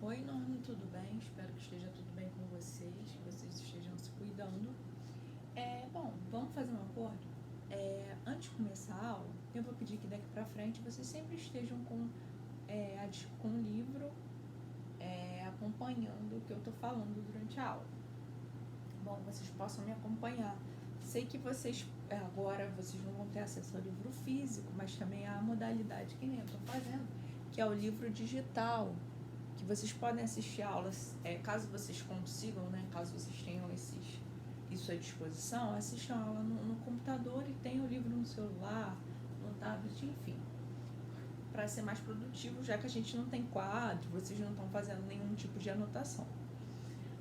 Oi, Norma, tudo bem? Espero que esteja tudo bem com vocês, que vocês estejam se cuidando. Bom, vamos fazer um acordo? Antes de começar a aula, eu vou pedir que daqui pra frente vocês sempre estejam com o livro acompanhando o que eu tô falando durante a aula. Bom, vocês possam me acompanhar. Sei que agora vocês não vão ter acesso ao livro físico, mas também há a modalidade que nem eu tô fazendo, que é o livro digital, que vocês podem assistir aulas, caso vocês consigam, né, caso vocês tenham isso à disposição, assistam a aula no computador e tenham o livro no celular, no tablet, enfim, para ser mais produtivo, já que a gente não tem quadro, vocês não estão fazendo nenhum tipo de anotação.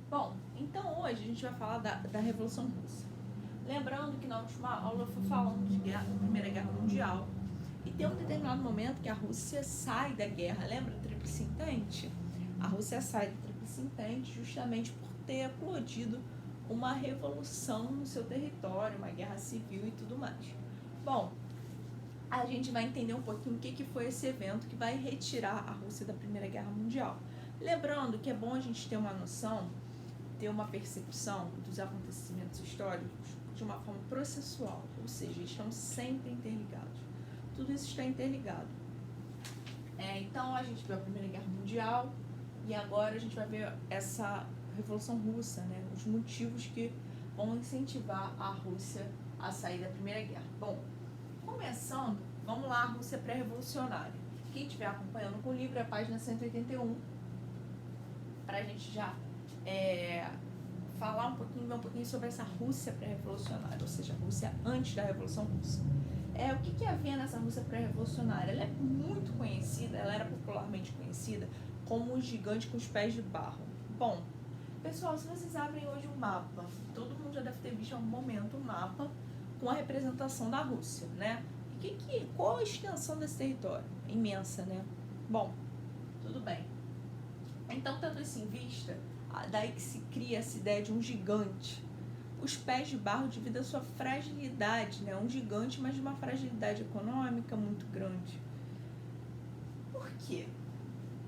Bom, então hoje a gente vai falar da Revolução Russa. Lembrando que na última aula eu fui falando da Primeira Guerra Mundial, e tem um determinado momento que a Rússia sai da guerra, lembra a Tríplice Entente? A Rússia sai da Tríplice Entente justamente por ter eclodido uma revolução no seu território, uma guerra civil e tudo mais. Bom, a gente vai entender um pouquinho o que foi esse evento que vai retirar a Rússia da Primeira Guerra Mundial. Lembrando que é bom a gente ter uma noção, ter uma percepção dos acontecimentos históricos de uma forma processual, ou seja, eles estão sempre interligados. Tudo isso está interligado. Então a gente viu a Primeira Guerra Mundial e agora a gente vai ver essa Revolução Russa, né? Os motivos que vão incentivar a Rússia a sair da Primeira Guerra. Bom, começando, vamos lá, a Rússia pré-revolucionária. Quem estiver acompanhando com o livro é a página 181, para a gente já falar ver um pouquinho sobre essa Rússia pré-revolucionária, ou seja, a Rússia antes da Revolução Russa. O que havia nessa Rússia pré-revolucionária? Ela é muito conhecida, ela era popularmente conhecida como o gigante com os pés de barro. Bom, pessoal, se vocês abrem hoje um mapa, todo mundo já deve ter visto em algum momento um mapa com a representação da Rússia, né? E qual a extensão desse território? Imensa, né? Bom, tudo bem. Então, tendo isso em vista, daí que se cria essa ideia de um gigante. Os pés de barro devido à sua fragilidade, né? Um gigante, mas de uma fragilidade econômica muito grande. Por quê?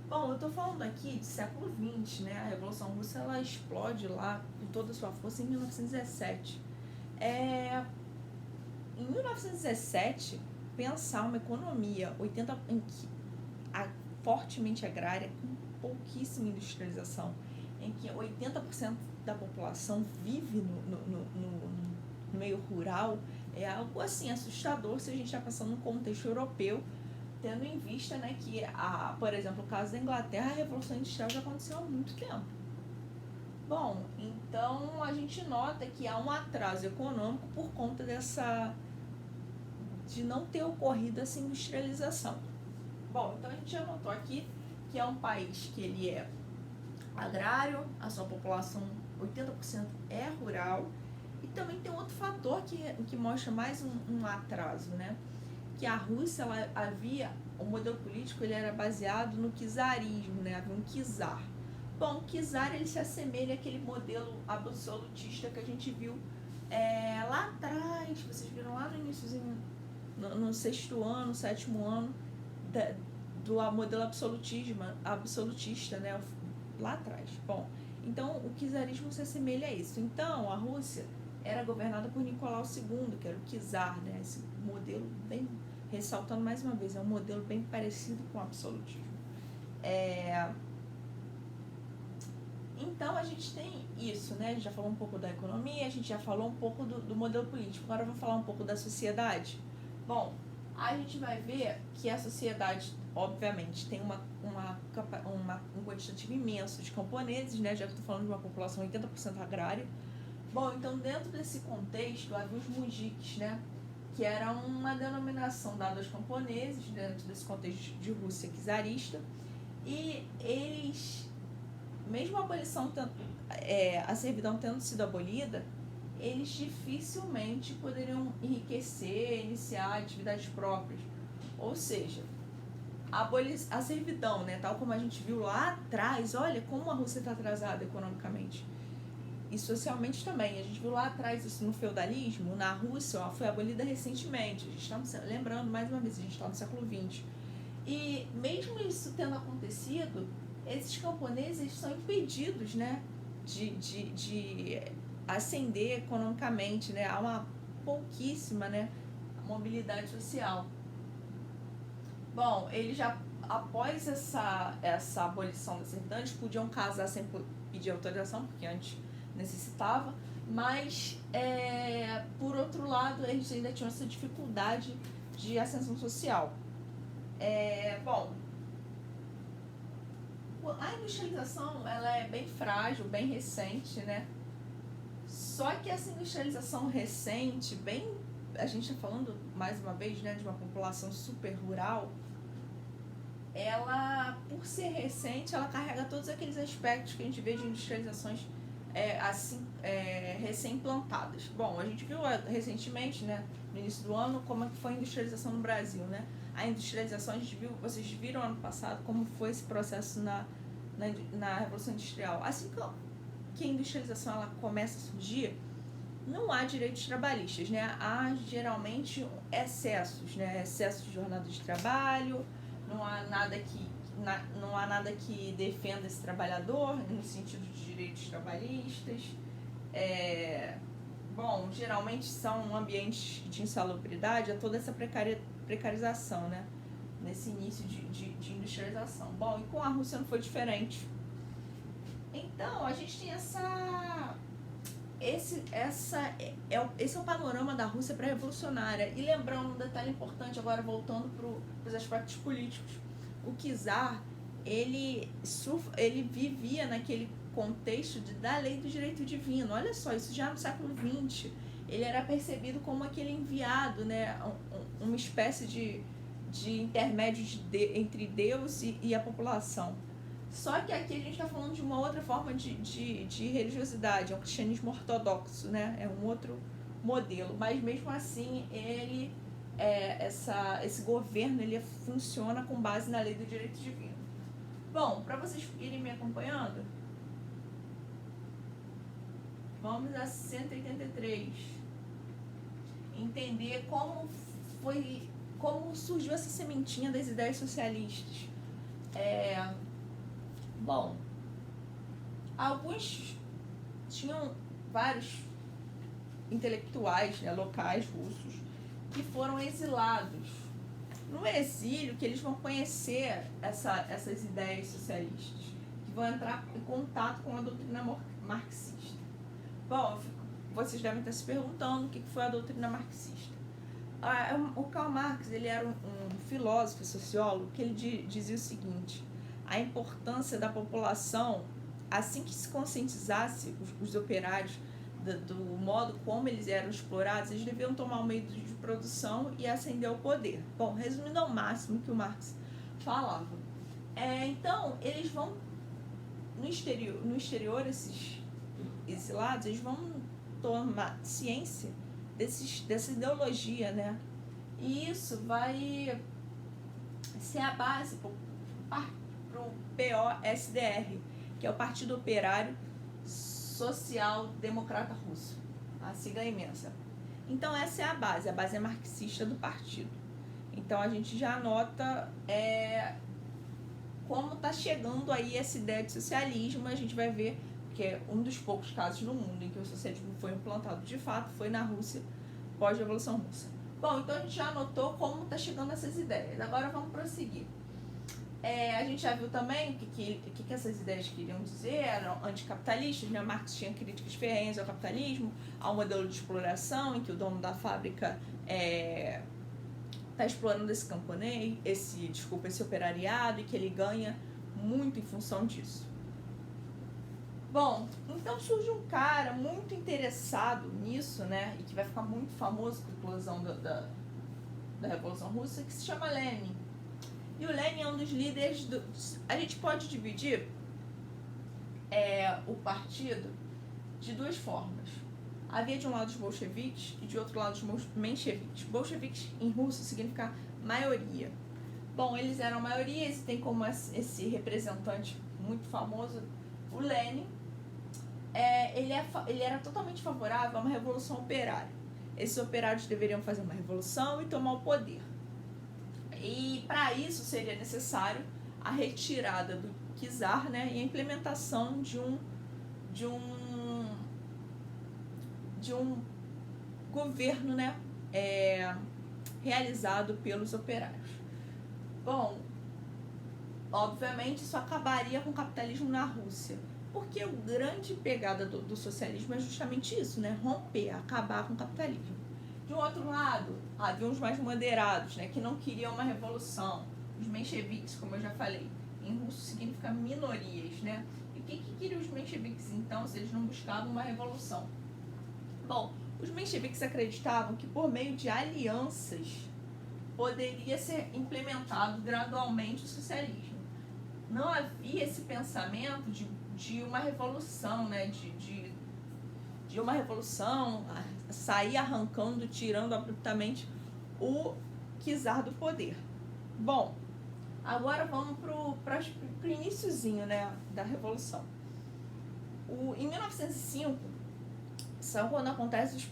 Bom, eu estou falando aqui de século XX, né? A Revolução Russa, ela explode lá com toda a sua força em 1917. Em 1917, pensar uma economia fortemente agrária, com pouquíssima industrialização, em que 80% da população vive no meio rural, é algo assim assustador se a gente está pensando no contexto europeu, tendo em vista, né, que, por exemplo, o caso da Inglaterra, a Revolução Industrial já aconteceu há muito tempo. Bom, então a gente nota que há um atraso econômico por conta de não ter ocorrido essa industrialização. Bom, então a gente já notou aqui que é um país que ele é agrário, a sua população 80% é rural, e também tem outro fator que mostra mais um atraso, né? Que a Rússia, o modelo político ele era baseado no czarismo, né? Havia um czar. Bom, o czar ele se assemelha àquele modelo absolutista que a gente viu lá atrás, vocês viram lá no iníciozinho, no sexto ano, sétimo ano, do modelo absolutista, né? Lá atrás. Bom, então o czarismo se assemelha a isso. Então a Rússia era governada por Nicolau II, que era o czar, né? Esse modelo bem, ressaltando mais uma vez, é um modelo bem parecido com o absolutismo. Então a gente tem isso, né? A gente já falou um pouco da economia, a gente já falou um pouco do modelo político. Agora vamos falar um pouco da sociedade. Bom, a gente vai ver que a sociedade, obviamente, tem um quantitativo imenso de camponeses, né? Já que estou falando de uma população 80% agrária. Bom, então dentro desse contexto havia os mujiks, né? Que era uma denominação dada aos camponeses dentro desse contexto de Rússia czarista. E eles, mesmo a servidão tendo sido abolida, eles dificilmente poderiam enriquecer, iniciar atividades próprias. Ou seja, a servidão, né, tal como a gente viu lá atrás, olha como a Rússia está atrasada economicamente e socialmente também. A gente viu lá atrás isso no feudalismo, na Rússia, foi abolida recentemente. A gente está lembrando mais uma vez, a gente está no século XX. E mesmo isso tendo acontecido, esses camponeses são impedidos, né, de ascender economicamente, né? Há uma pouquíssima, né, mobilidade social. Bom, eles já, após essa abolição da servidão, eles podiam casar sem pedir autorização, porque antes necessitava, mas, por outro lado, eles ainda tinham essa dificuldade de ascensão social. Bom, a industrialização, ela é bem frágil, bem recente, né? Só que essa industrialização recente, a gente está falando, mais uma vez, né, de uma população super rural, ela, por ser recente, ela carrega todos aqueles aspectos que a gente vê de industrializações recém-implantadas. Bom, a gente viu recentemente, né, no início do ano, como é que foi a industrialização no Brasil, né? A industrialização, vocês viram ano passado como foi esse processo na Revolução Industrial. Assim que a industrialização ela começa a surgir, não há direitos trabalhistas, né? Há geralmente excessos, né? Excessos de jornada de trabalho, não há nada que defenda esse trabalhador no sentido de direitos trabalhistas. Bom, geralmente são ambientes de insalubridade, toda essa precarização, né? Nesse início de industrialização. Bom, e com a Rússia não foi diferente. Então, a gente tem esse é o panorama da Rússia pré-revolucionária. E lembrando um detalhe importante, agora voltando para os aspectos políticos. O czar, ele vivia naquele contexto da lei do direito divino. Olha só, isso já no século XX. Ele era percebido como aquele enviado, né? Uma espécie de intermédio entre Deus e a população. Só que aqui a gente está falando de uma outra forma de religiosidade, é um cristianismo ortodoxo, né? É um outro modelo, mas mesmo assim esse governo ele funciona com base na lei do direito divino. Bom, para vocês irem me acompanhando, vamos a 183. Entender como surgiu essa sementinha das ideias socialistas. Bom, tinham vários intelectuais, né, locais russos que foram exilados. No exílio que eles vão conhecer essas ideias socialistas, que vão entrar em contato com a doutrina marxista. Bom, vocês devem estar se perguntando o que foi a doutrina marxista. O Karl Marx, ele era um filósofo e sociólogo que ele dizia o seguinte: a importância da população, assim que se conscientizasse os operários do modo como eles eram explorados, eles deviam tomar o meio de produção e ascender ao poder. Bom, resumindo ao máximo que o Marx falava. Então, eles vão, no exterior, esses exilados, eles vão tomar ciência dessa ideologia, né? E isso vai ser a base para o POSDR, que é o Partido Operário Social Democrata Russo, a sigla é imensa. Então essa é a base é marxista do partido. Então a gente já anota como está chegando aí essa ideia de socialismo. A gente vai ver que é um dos poucos casos no mundo em que o socialismo foi implantado de fato, foi na Rússia, pós-Revolução Russa. Bom, então a gente já anotou como está chegando essas ideias. Agora vamos prosseguir. A gente já viu também o que essas ideias queriam dizer, eram anticapitalistas, né? Marx tinha críticas ferrenhas ao capitalismo, ao modelo de exploração, em que o dono da fábrica está explorando esse camponês, esse operariado, e que ele ganha muito em função disso. Bom, então surge um cara muito interessado nisso, né? E que vai ficar muito famoso com a explosão da Revolução Russa, que se chama Lenin. E o Lenin é um dos líderes a gente pode dividir o partido de duas formas. Havia de um lado os bolcheviques e de outro lado os mencheviques. Bolcheviques em russo significa maioria. Bom, eles eram maioria, e tem como esse representante muito famoso, o Lenin. Ele era totalmente favorável a uma revolução operária. Esses operários deveriam fazer uma revolução e tomar o poder. E para isso seria necessário a retirada czar, né, e a implementação de um governo, né, realizado pelos operários. Bom, obviamente isso acabaria com o capitalismo na Rússia, porque a grande pegada do socialismo é justamente isso, né, romper, acabar com o capitalismo. De um outro lado, havia uns mais moderados, né, que não queriam uma revolução, os mencheviques, como eu já falei. Em russo significa minorias, né? E o que queriam os mencheviques, então, se eles não buscavam uma revolução? Bom, os mencheviques acreditavam que por meio de alianças poderia ser implementado gradualmente o socialismo. Não havia esse pensamento de uma revolução, né? De uma revolução, sair arrancando, tirando abruptamente o czar do poder. Bom, agora vamos pro iniciozinho, né, da Revolução. Em 1905, são quando acontecem as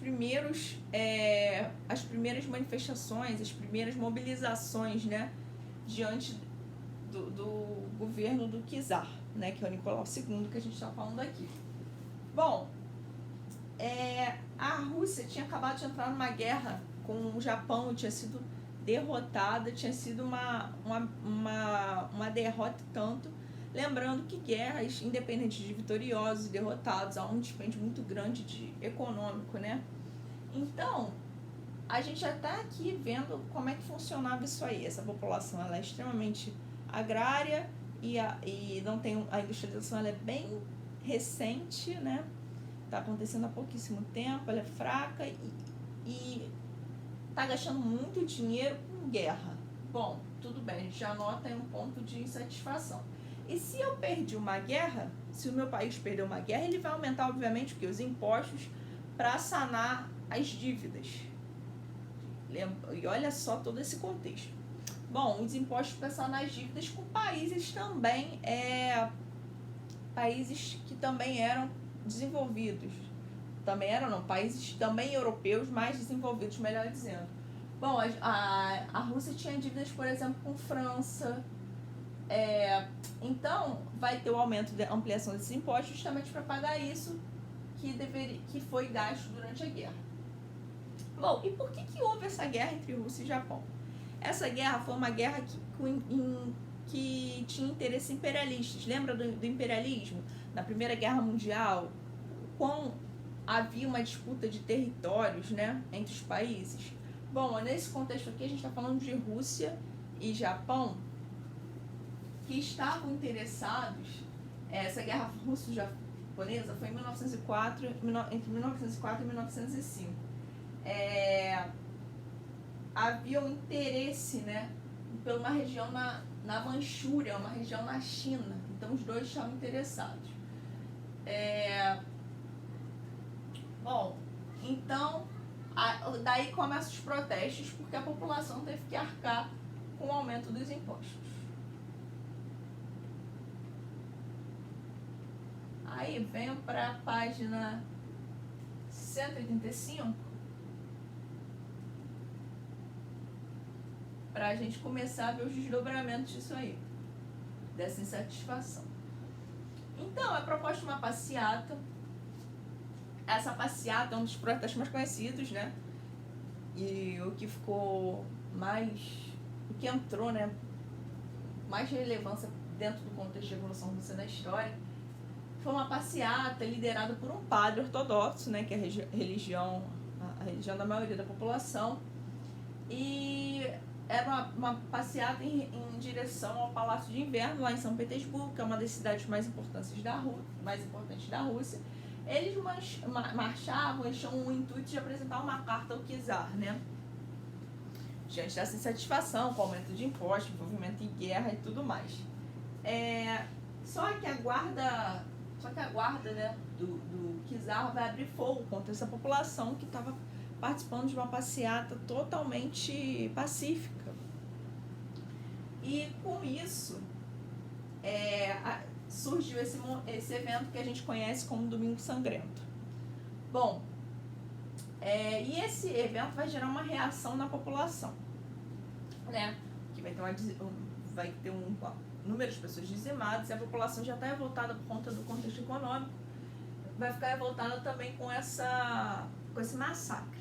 primeiras manifestações, as primeiras mobilizações, né, diante do governo do czar, né, que é o Nicolau II, que a gente está falando aqui. Bom, a Rússia tinha acabado de entrar numa guerra com o Japão, tinha sido derrotada, tinha sido uma derrota tanto. Lembrando que guerras, independente de vitoriosos e derrotados, há um dispêndio muito grande econômico, né? Então, a gente já está aqui vendo como é que funcionava isso aí. Essa população ela é extremamente agrária e não tem a industrialização, ela é bem recente, né? Está acontecendo há pouquíssimo tempo, ela é fraca e está gastando muito dinheiro com guerra. Bom, tudo bem, a gente já nota aí um ponto de insatisfação. E se eu perdi uma guerra, se o meu país perdeu uma guerra, ele vai aumentar, obviamente, os impostos para sanar as dívidas. E olha só todo esse contexto. Bom, os impostos para sanar as dívidas com países também, países que também eram desenvolvidos. Países também europeus mais desenvolvidos, melhor dizendo. Bom, a Rússia tinha dívidas, por exemplo, com França. Então, vai ter o aumento da ampliação desses impostos justamente para pagar isso que foi gasto durante a guerra. Bom, e por que houve essa guerra entre Rússia e Japão? Essa guerra foi uma guerra que tinha interesses imperialistas. Lembra do imperialismo? Na Primeira Guerra Mundial, havia uma disputa de territórios, né, entre os países. Bom, nesse contexto aqui a gente está falando de Rússia e Japão, que estavam interessados. Essa guerra russo-japonesa foi em 1904, entre 1904 e 1905. Havia um interesse, né, por uma região na Manchúria, uma região na China. Então os dois estavam interessados. Bom, então daí começam os protestos, porque a população teve que arcar com o aumento dos impostos. Aí venho para a página 185, para a gente começar a ver os desdobramentos disso aí, dessa insatisfação. Então, é proposta uma passeata. Essa passeata é um dos protestos mais conhecidos, né? E o que entrou, né, mais relevância dentro do contexto da Revolução Russa na história, foi uma passeata liderada por um padre ortodoxo, né, que é a religião da maioria da população, e era uma passeata em direção ao Palácio de Inverno, lá em São Petersburgo, que é uma das cidades mais importantes da Rússia. Eles marchavam, eles tinham o intuito de apresentar uma carta ao czar, né? Diante dessa insatisfação com o aumento de impostos, envolvimento em guerra e tudo mais. Só que a guarda, né, do czar vai abrir fogo contra essa população que estava participando de uma passeata totalmente pacífica. E com isso, surgiu esse evento que a gente conhece como Domingo Sangrento. Bom, e esse evento vai gerar uma reação na população, né? Que vai ter número de pessoas dizimadas, e a população já está revoltada por conta do contexto econômico, vai ficar revoltada também com esse massacre.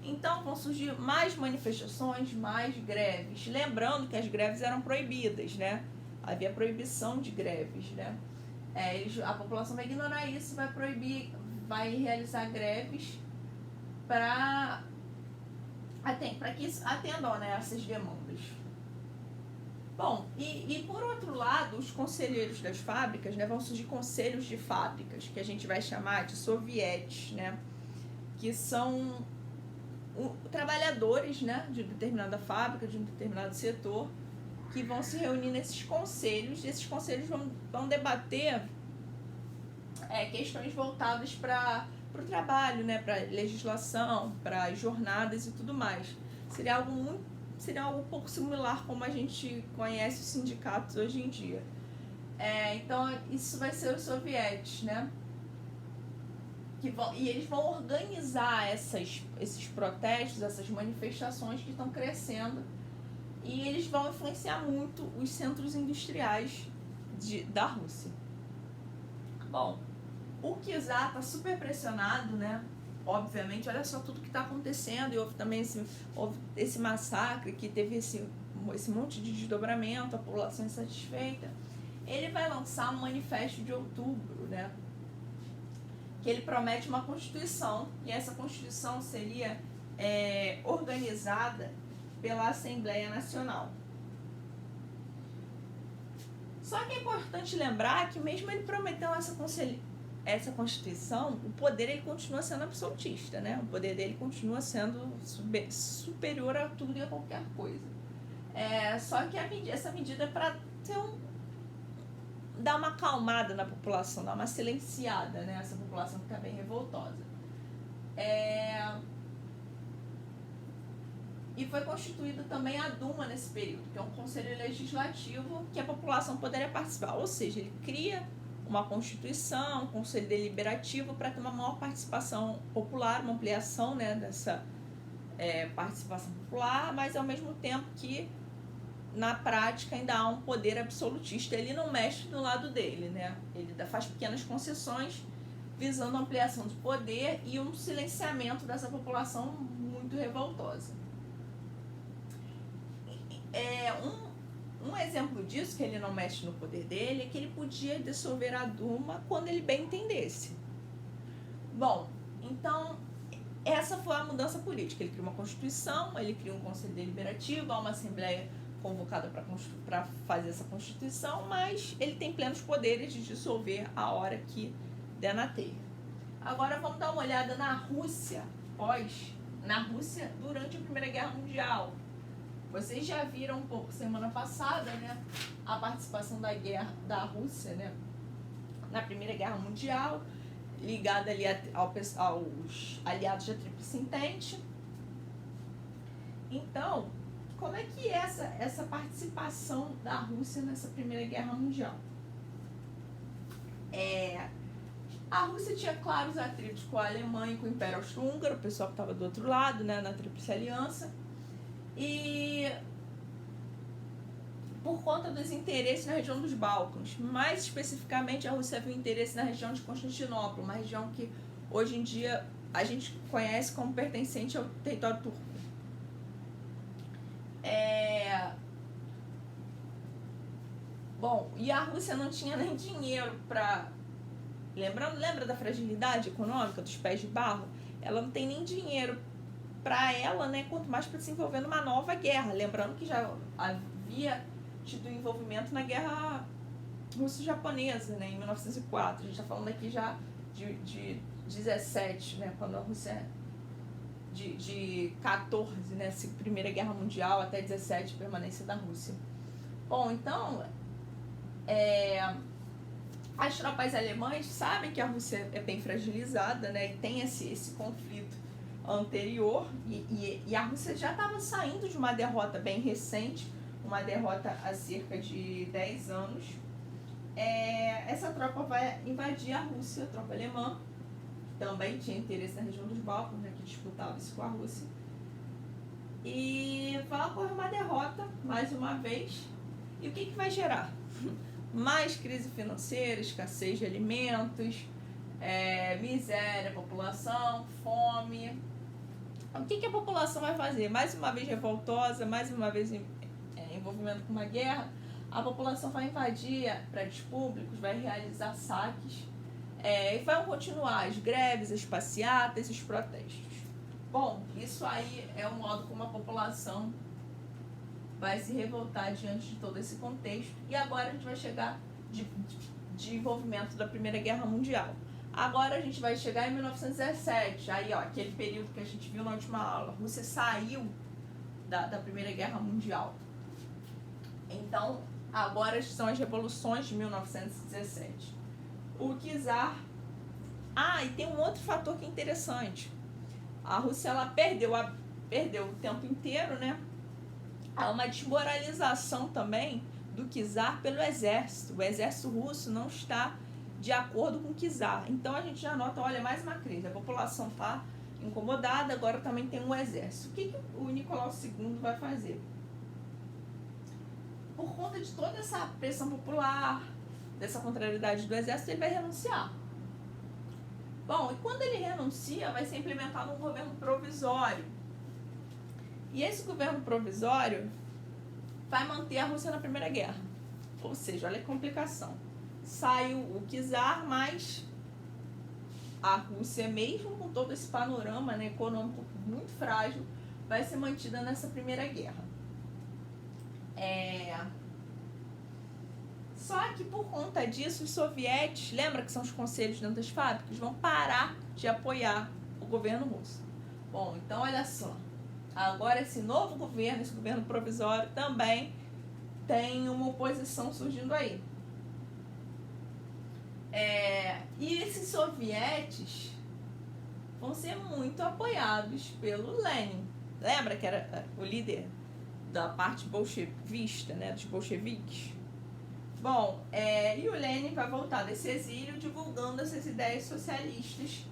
Então vão surgir mais manifestações, mais greves. Lembrando que as greves eram proibidas, né? Havia proibição de greves, né? A população vai ignorar isso, vai proibir, vai realizar greves para que atendam, né, essas demandas. Bom, e por outro lado, os conselheiros das fábricas, né, vão surgir conselhos de fábricas, que a gente vai chamar de sovietes, né, que são trabalhadores, né, de determinada fábrica, de um determinado setor, que vão se reunir nesses conselhos, e esses conselhos vão debater questões voltadas para o trabalho, né, para legislação, para jornadas e tudo mais. Seria algo um pouco similar como a gente conhece os sindicatos hoje em dia. Então, isso vai ser os sovietes, né? E eles vão organizar esses protestos, essas manifestações que estão crescendo, e eles vão influenciar muito os centros industriais da Rússia. Bom, o czar está super pressionado, né? Obviamente, olha só tudo que está acontecendo, e houve também esse massacre, que teve esse monte de desdobramento, a população insatisfeita. Ele vai lançar um manifesto de outubro, né? Que ele promete uma constituição, e essa constituição seria organizada pela Assembleia Nacional. Só que é importante lembrar que mesmo ele prometendo essa Constituição, o poder ele continua sendo absolutista, né? O poder dele continua sendo superior a tudo e a qualquer coisa. Só que essa medida é para dar uma acalmada na população, dar uma silenciada, né? Essa população que está bem revoltosa. E foi constituída também a Duma nesse período, que é um conselho legislativo que a população poderia participar. Ou seja, ele cria uma constituição, um conselho deliberativo para ter uma maior participação popular, uma ampliação, né, dessa participação popular, mas ao mesmo tempo que na prática ainda há um poder absolutista. Ele não mexe do lado dele, né? Ele faz pequenas concessões visando a ampliação de poder e um silenciamento dessa população muito revoltosa. Um exemplo disso, que ele não mexe no poder dele, é que ele podia dissolver a Duma quando ele bem entendesse. Bom, então, essa foi a mudança política. Ele criou uma Constituição, ele criou um Conselho Deliberativo, há uma Assembleia convocada para fazer essa Constituição, mas ele tem plenos poderes de dissolver a hora que der na telha. Agora vamos dar uma olhada na Rússia, durante a Primeira Guerra Mundial. Vocês já viram um pouco semana passada, né, a participação da Rússia, né, na Primeira Guerra Mundial, ligada ali aos aliados da Tríplice Entente. Então, como é que é essa participação da Rússia nessa Primeira Guerra Mundial? A Rússia tinha claros atritos com a Alemanha e com o Império Austro-Húngaro, o pessoal que estava do outro lado, né, na Tríplice Aliança. E por conta dos interesses na região dos Balcãs, mais especificamente a Rússia viu interesse na região de Constantinopla, uma região que hoje em dia a gente conhece como pertencente ao território turco. Bom, e a Rússia não tinha nem dinheiro para... Lembra da fragilidade econômica dos pés de barro? Ela não tem nem dinheiro para ela, né, quanto mais para se envolver numa nova guerra. Lembrando que já havia tido envolvimento na guerra russo-japonesa, né, em 1904. A gente está falando aqui já de 17, né, quando a Rússia... De 14, né, Primeira Guerra Mundial, até 17, permanência da Rússia. Bom, então, as tropas alemãs sabem que a Rússia é bem fragilizada, né, e tem esse conflito anterior, e a Rússia já estava saindo de uma derrota bem recente, uma derrota há cerca de 10 anos. Essa tropa vai invadir a Rússia, a tropa alemã, também tinha interesse na região dos Balcãs, né, que disputava isso com a Rússia. E vai ocorrer uma derrota, mais uma vez. E o que vai gerar? mais crise financeira, escassez de alimentos, miséria, população, fome. O que a população vai fazer? Mais uma vez revoltosa, mais uma vez envolvimento com uma guerra, a população vai invadir prédios públicos, vai realizar saques, e vão continuar as greves, as passeatas, os protestos. Bom, isso aí é o modo como a população vai se revoltar diante de todo esse contexto. E agora a gente vai chegar de envolvimento da Primeira Guerra Mundial. Agora a gente vai chegar em 1917, aí ó, aquele período que a gente viu na última aula. A Rússia saiu da Primeira Guerra Mundial. Então, agora são as revoluções de 1917. O czar... e tem um outro fator que é interessante. A Rússia, ela perdeu o tempo inteiro, né? Há uma desmoralização também do czar pelo exército. O exército russo não está de acordo com o czar. Então a gente já nota, olha, mais uma crise. A população está incomodada, agora também tem um exército. O que o Nicolau II vai fazer? Por conta de toda essa pressão popular, dessa contrariedade do exército, ele vai renunciar. Bom, e quando ele renuncia, vai ser implementado um governo provisório. E esse governo provisório vai manter a Rússia na Primeira Guerra. Ou seja, olha a complicação. Saiu o czar, mas a Rússia, mesmo com todo esse panorama, né, econômico muito frágil, vai ser mantida nessa Primeira Guerra. Só que por conta disso, os sovietes, lembra que são os conselhos dentro das fábricas, vão parar de apoiar o governo russo. Bom, então olha só. Agora esse novo governo, esse governo provisório, também tem uma oposição surgindo aí. E esses sovietes vão ser muito apoiados pelo Lenin. Lembra que era o líder da parte bolchevista, né, dos bolcheviques? Bom, e o Lenin vai voltar desse exílio divulgando essas ideias socialistas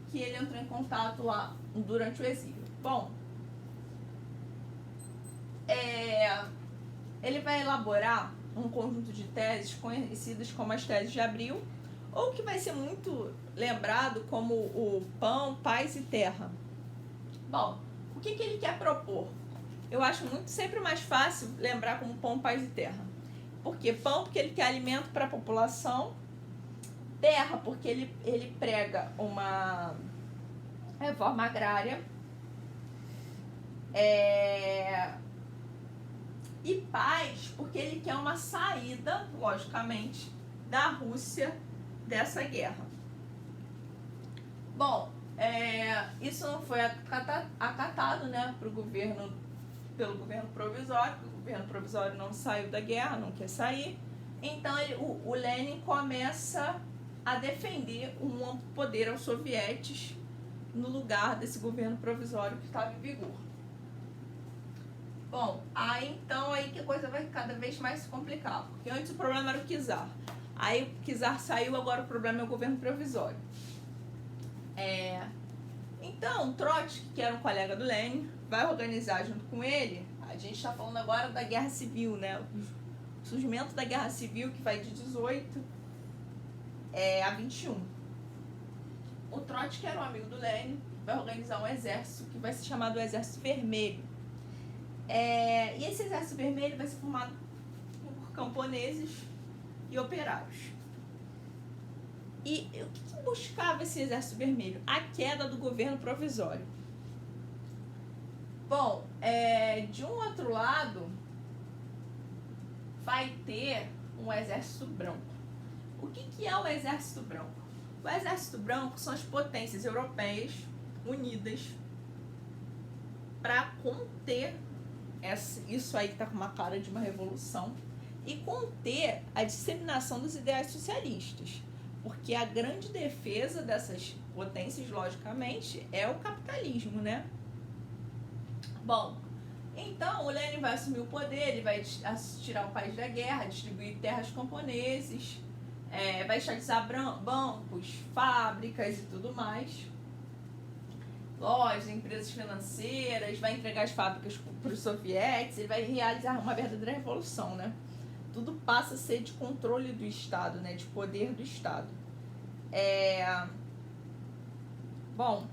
que ele entrou em contato lá durante o exílio. Bom, ele vai elaborar um conjunto de teses conhecidas como as teses de Abril, ou que vai ser muito lembrado como o Pão, Paz e Terra. Bom, o que ele quer propor? Eu acho sempre mais fácil lembrar como Pão, Paz e Terra. Por quê? Pão, porque ele quer alimento para a população. Terra, porque ele prega uma reforma agrária. E paz, porque ele quer uma saída, logicamente, da Rússia dessa guerra. Bom, isso não foi acatado, né, pelo governo provisório, porque o governo provisório não saiu da guerra, não quer sair. Então o Lenin começa a defender um amplo poder aos sovietes no lugar desse governo provisório que estava em vigor. Bom, aí que a coisa vai cada vez mais se complicar, porque antes o problema era o czar. Aí o czar saiu, agora o problema é o governo provisório. Então, Trotsky, que era um colega do Lenin, vai organizar junto com ele. A gente está falando agora da Guerra Civil, né? O surgimento da Guerra Civil, que vai de 18 a 21. O Trotsky, que era um amigo do Lenin, vai organizar um exército que vai se chamar do Exército Vermelho. E esse Exército Vermelho vai ser formado por camponeses e operários. E o que buscava esse Exército Vermelho? A queda do governo provisório. Bom, de um outro lado, vai ter um Exército Branco. O que é o Exército Branco? O Exército Branco são as potências europeias unidas para conter isso aí que está com uma cara de uma revolução e conter a disseminação dos ideais socialistas. Porque a grande defesa dessas potências, logicamente, é o capitalismo, né? Bom, então o Lenin vai assumir o poder, ele vai tirar o país da guerra, distribuir terras camponeses, vai estatizar bancos, fábricas e tudo mais, lojas, empresas financeiras, vai entregar as fábricas para os sovietes, ele vai realizar uma verdadeira revolução, né? tudo passa a ser de controle do Estado, né? De poder do Estado. Bom,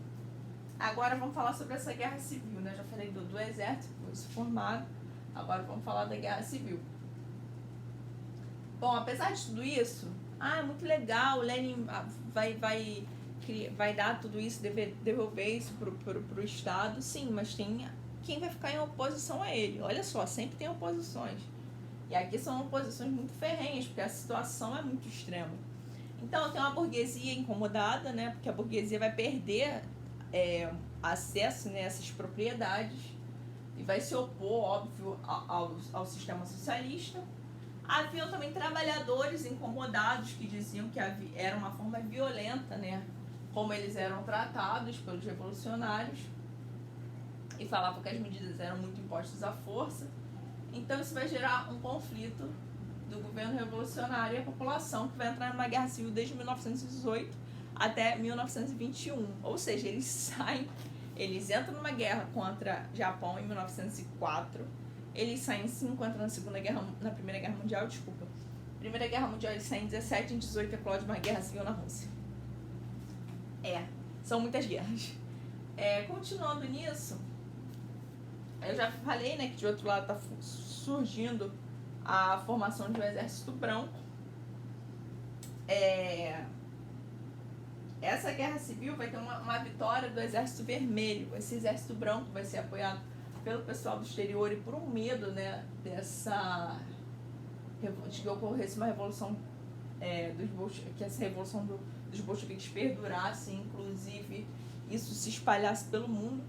agora vamos falar sobre essa guerra civil, né? Já falei do exército, foi se formado. Agora vamos falar da guerra civil. Bom, apesar de tudo isso, é muito legal, o Lenin vai dar tudo isso, devolver isso pro Estado, sim, mas tem quem vai ficar em oposição a ele. Olha só, sempre tem oposições. E aqui são oposições muito ferrenhas, porque a situação é muito extrema. Então tem uma burguesia incomodada, né? Porque a burguesia vai perder acesso, né, a essas propriedades e vai se opor, óbvio, ao sistema socialista. Haviam também trabalhadores incomodados que diziam que era uma forma violenta, né, como eles eram tratados pelos revolucionários, e falavam que as medidas eram muito impostas à força. Então isso vai gerar um conflito do governo revolucionário e a população, que vai entrar numa guerra civil desde 1918 até 1921. Ou seja, eles entram numa guerra contra o Japão em 1904, eles saem em 5, entram na Primeira Guerra Mundial, desculpa. Primeira Guerra Mundial eles saem em 17, em 18 eclode uma guerra civil na Rússia. São muitas guerras. Continuando nisso, eu já falei, né, que de outro lado está surgindo a formação de um exército branco. Essa guerra civil vai ter uma vitória do exército vermelho. Esse exército branco vai ser apoiado pelo pessoal do exterior e por um medo, né, de que ocorresse uma revolução, que essa revolução dos bolcheviques perdurasse, inclusive isso se espalhasse pelo mundo.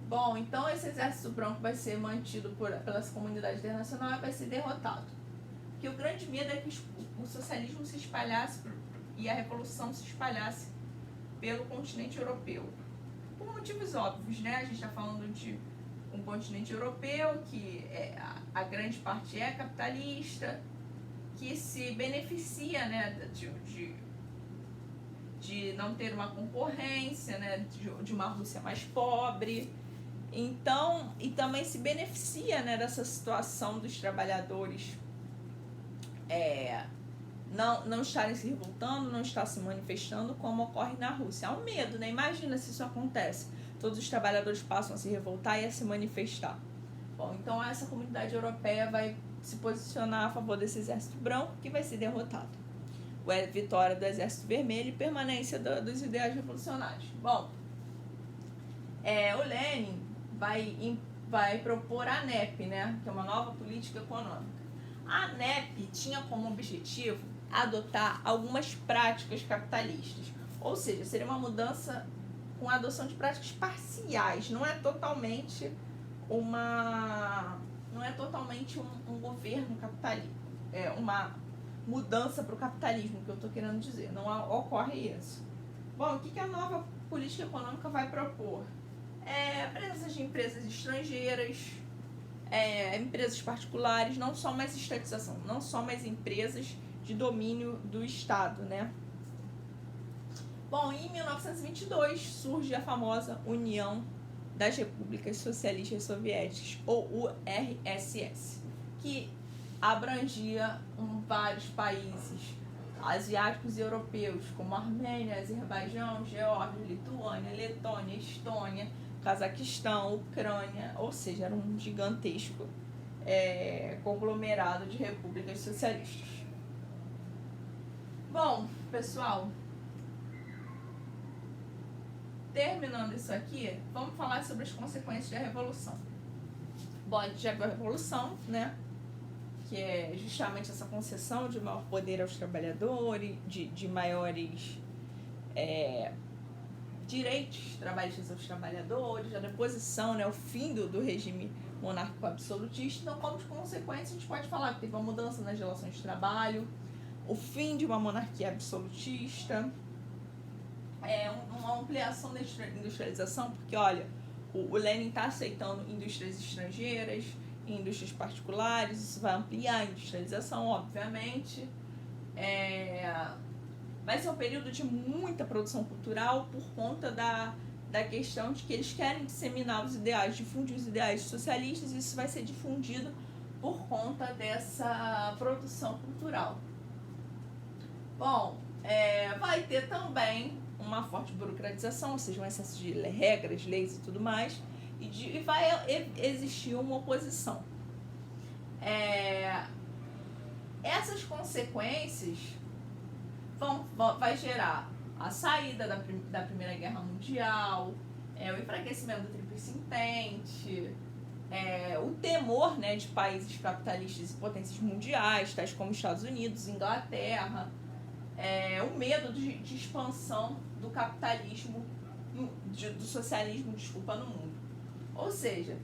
Bom, então esse exército branco vai ser mantido pela comunidade internacional e vai ser derrotado. Porque o grande medo é que o socialismo se espalhasse e a revolução se espalhasse pelo continente europeu. Por motivos óbvios, né? A gente está falando de um continente europeu que a grande parte é capitalista, que se beneficia, né, de não ter uma concorrência, né, de uma Rússia mais pobre. Então, e também se beneficia, né, dessa situação dos trabalhadores não estarem se revoltando, não estar se manifestando como ocorre na Rússia. Há um medo, né? Imagina se isso acontece. Todos os trabalhadores passam a se revoltar e a se manifestar. Bom, então essa comunidade europeia vai se posicionar a favor desse exército branco, que vai ser derrotado. Vitória do exército vermelho e permanência dos ideais revolucionários. Bom, o Lenin vai propor a NEP, né, que é uma nova política econômica. A NEP tinha como objetivo adotar algumas práticas capitalistas, ou seja, seria uma mudança com a adoção de práticas parciais, não é totalmente um governo capitalista, uma mudança para o capitalismo, que eu estou querendo dizer, não ocorre isso. Bom, o que a nova política econômica vai propor? Presença de empresas estrangeiras, empresas particulares, não só mais estatização, não só mais empresas de domínio do Estado, né? Bom, em 1922 surge a famosa União das Repúblicas Socialistas Soviéticas, ou URSS, que abrangia vários países asiáticos e europeus, como Armênia, Azerbaijão, Geórgia, Lituânia, Letônia, Estônia, Cazaquistão, Ucrânia, ou seja, era um gigantesco conglomerado de repúblicas socialistas. Bom, pessoal, terminando isso aqui, vamos falar sobre as consequências da Revolução. Bom, a gente já viu a Revolução, né? Que é justamente essa concessão de maior poder aos trabalhadores, de maiores direitos trabalhistas aos trabalhadores, a deposição, né, o fim do regime monárquico absolutista. Então, como consequência, a gente pode falar que teve uma mudança nas relações de trabalho, o fim de uma monarquia absolutista, uma ampliação da industrialização, porque, olha, o Lenin está aceitando indústrias estrangeiras, indústrias particulares, isso vai ampliar a industrialização, obviamente. Vai ser um período de muita produção cultural por conta da questão de que eles querem disseminar os ideais, difundir os ideais socialistas, e isso vai ser difundido por conta dessa produção cultural. Bom, vai ter também uma forte burocratização, ou seja, um excesso de regras, leis e tudo mais, e vai existir uma oposição. Essas consequências vai gerar a saída da Primeira Guerra Mundial, o enfraquecimento do Tríplice Entente, o temor, né, de países capitalistas e potências mundiais, tais como Estados Unidos, Inglaterra, o medo de expansão do capitalismo, do socialismo, no mundo. Ou seja,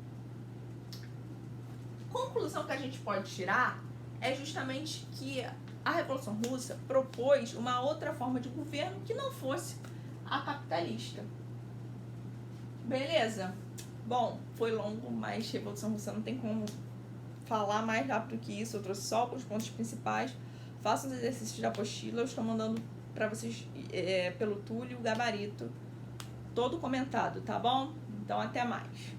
a conclusão que a gente pode tirar é justamente que a Revolução Russa propôs uma outra forma de governo que não fosse a capitalista. Beleza? Bom, foi longo, mas Revolução Russa não tem como falar mais rápido que isso. Eu trouxe só os pontos principais. Façam os exercícios da apostila. Eu estou mandando para vocês pelo Túlio o gabarito todo comentado, tá bom? Então, até mais.